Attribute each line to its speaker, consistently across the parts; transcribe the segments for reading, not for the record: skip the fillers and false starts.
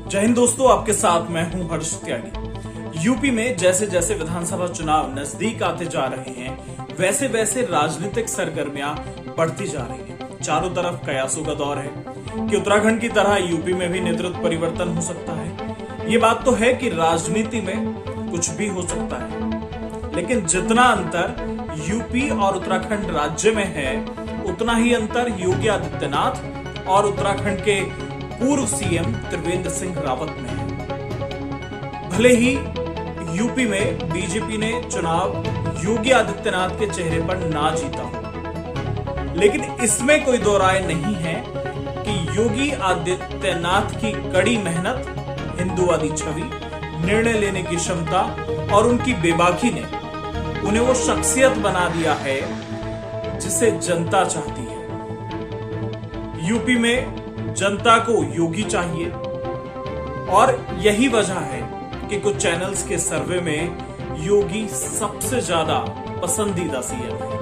Speaker 1: जय हिंद दोस्तों, आपके साथ मैं हूं हर्ष त्यागी। यूपी में जैसे जैसे विधानसभा चुनाव नजदीक आते जा रहे हैं, वैसे वैसे राजनीतिक सरगर्मियां बढ़ती जा रही हैं। चारों तरफ कयासों का दौर है कि उत्तराखंड की तरह यूपी में भी नेतृत्व परिवर्तन हो सकता है। ये बात तो है कि राजनीति में कुछ भी हो सकता है, लेकिन जितना अंतर यूपी और उत्तराखंड राज्य में है, उतना ही अंतर योगी आदित्यनाथ और उत्तराखंड के पूर्व सीएम त्रिवेंद्र सिंह रावत में है। भले ही यूपी में बीजेपी ने चुनाव योगी आदित्यनाथ के चेहरे पर ना जीता हो, लेकिन इसमें कोई दो राय नहीं है कि योगी आदित्यनाथ की कड़ी मेहनत, हिंदूवादी छवि, निर्णय लेने की क्षमता और उनकी बेबाकी ने उन्हें वो शख्सियत बना दिया है जिसे जनता चाहती है। यूपी में जनता को योगी चाहिए और यही वजह है कि कुछ चैनल्स के सर्वे में योगी सबसे ज्यादा पसंदीदा सीएम है।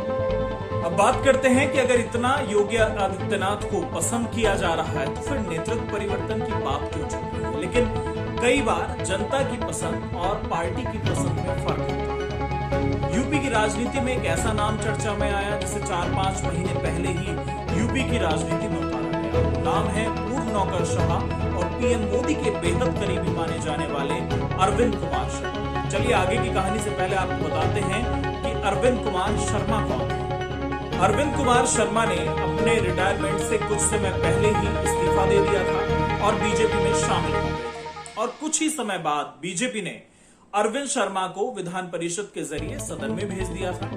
Speaker 1: अब बात करते हैं कि अगर इतना योगी आदित्यनाथ को पसंद किया जा रहा है तो फिर नेतृत्व परिवर्तन की बात क्यों चल रही है। लेकिन कई बार जनता की पसंद और पार्टी की पसंद में फर्क होता है। यूपी की राजनीति में एक ऐसा नाम चर्चा में आया जिसे 4-5 महीने पहले ही यूपी की राजनीति में उतारा गया। नाम है पूर्व नौकरशाह और पीएम मोदी के बेहद करीबी माने जाने वाले अरविंद कुमार शर्मा। चलिए आगे की कहानी से पहले आपको बताते हैं कि अरविंद कुमार शर्मा कौन है। अरविंद कुमार शर्मा ने अपने रिटायरमेंट से कुछ समय पहले ही इस्तीफा दे दिया था और बीजेपी में शामिल हो गए और कुछ ही समय बाद बीजेपी ने अरविंद शर्मा को विधान परिषद के जरिए सदन में भेज दिया था।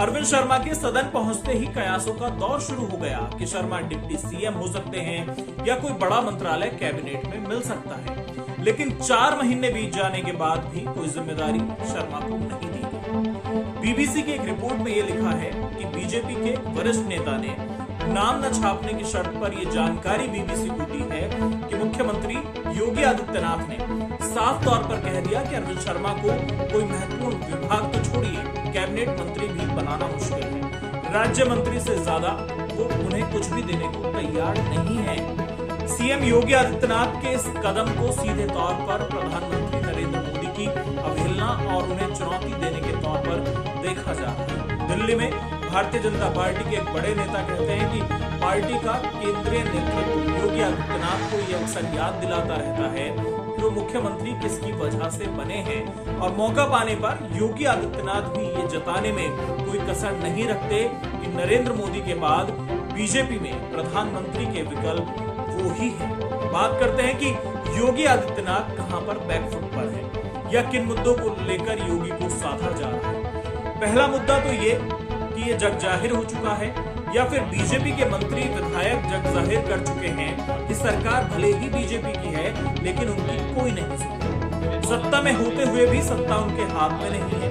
Speaker 1: अरविंद शर्मा के सदन पहुंचते ही कयासों का दौर शुरू हो गया कि शर्मा डिप्टी सीएम हो सकते हैं या कोई बड़ा मंत्रालय कैबिनेट में मिल सकता है। लेकिन 4 महीने बीत जाने के बाद भी कोई जिम्मेदारी शर्मा को नहीं दी गई। बीबीसी की एक रिपोर्ट में यह लिखा है कि बीजेपी के वरिष्ठ नेता ने नाम न छापने की शर्त पर यह जानकारी बीबीसी को दी है कि मुख्यमंत्री योगी आदित्यनाथ ने साफ तौर पर कह दिया कि अरविंद शर्मा को कोई महत्वपूर्ण विभाग तो छोड़िए, कैबिनेट मंत्री भी बनाना मुश्किल है। राज्य मंत्री से ज्यादा वो उन्हें कुछ भी देने को तैयार नहीं है। सीएम योगी आदित्यनाथ के इस कदम को सीधे तौर पर प्रधानमंत्री नरेंद्र मोदी की अवहेलना और उन्हें चुनौती देने के तौर पर देखा जा रहा है। दिल्ली में भारतीय जनता पार्टी के एक बड़े नेता कहते हैं कि पार्टी का केंद्रीय नेतृत्व योगी आदित्यनाथ को यह अक्सर याद दिलाता रहता है कि वो मुख्यमंत्री किसकी वजह से बने हैं और मौका पाने पर योगी आदित्यनाथ भी ये जताने में कोई कसर नहीं रखते कि नरेंद्र मोदी के बाद बीजेपी में प्रधानमंत्री के विकल्प वो ही है। बात करते हैं कि योगी आदित्यनाथ कहां पर बैकफुट पर है या किन मुद्दों को लेकर योगी को साधा जा रहा है। पहला मुद्दा तो ये कि ये जग जाहिर हो चुका है या फिर बीजेपी के मंत्री विधायक जग जाहिर कर चुके हैं कि सरकार भले ही बीजेपी की है लेकिन उनकी कोई नहीं सुनती। सत्ता में होते हुए भी सत्ता उनके हाथ में नहीं है।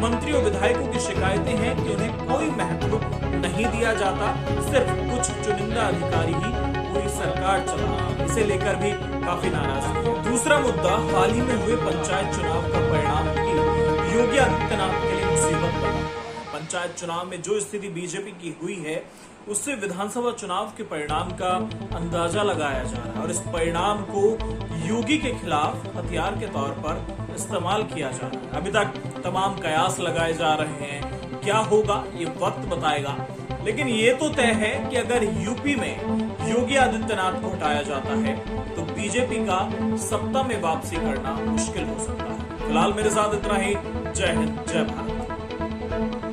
Speaker 1: मंत्री और विधायकों की शिकायतें हैं कि उन्हें कोई महत्व नहीं दिया जाता, सिर्फ कुछ चुनिंदा अधिकारी ही पूरी सरकार चला। इसे लेकर भी काफी नाराजगी है। दूसरा मुद्दा हाल ही में हुए पंचायत चुनाव का परिणाम भी योगी आदित्यनाथ के लिए मुसीबत बना। पंचायत चुनाव में जो स्थिति बीजेपी की हुई है उससे विधानसभा चुनाव के परिणाम का अंदाजा लगाया जा रहा है और इस परिणाम को योगी के खिलाफ हथियार के तौर पर इस्तेमाल किया जा रहा है। अभी तक तमाम कयास लगाए जा रहे हैं, क्या होगा ये वक्त बताएगा। लेकिन ये तो तय है कि अगर यूपी में योगी आदित्यनाथ को हटाया जाता है तो बीजेपी का सत्ता में वापसी करना मुश्किल हो सकता है। फिलहाल मेरे साथ इतना ही। जय हिंद, जय भारत।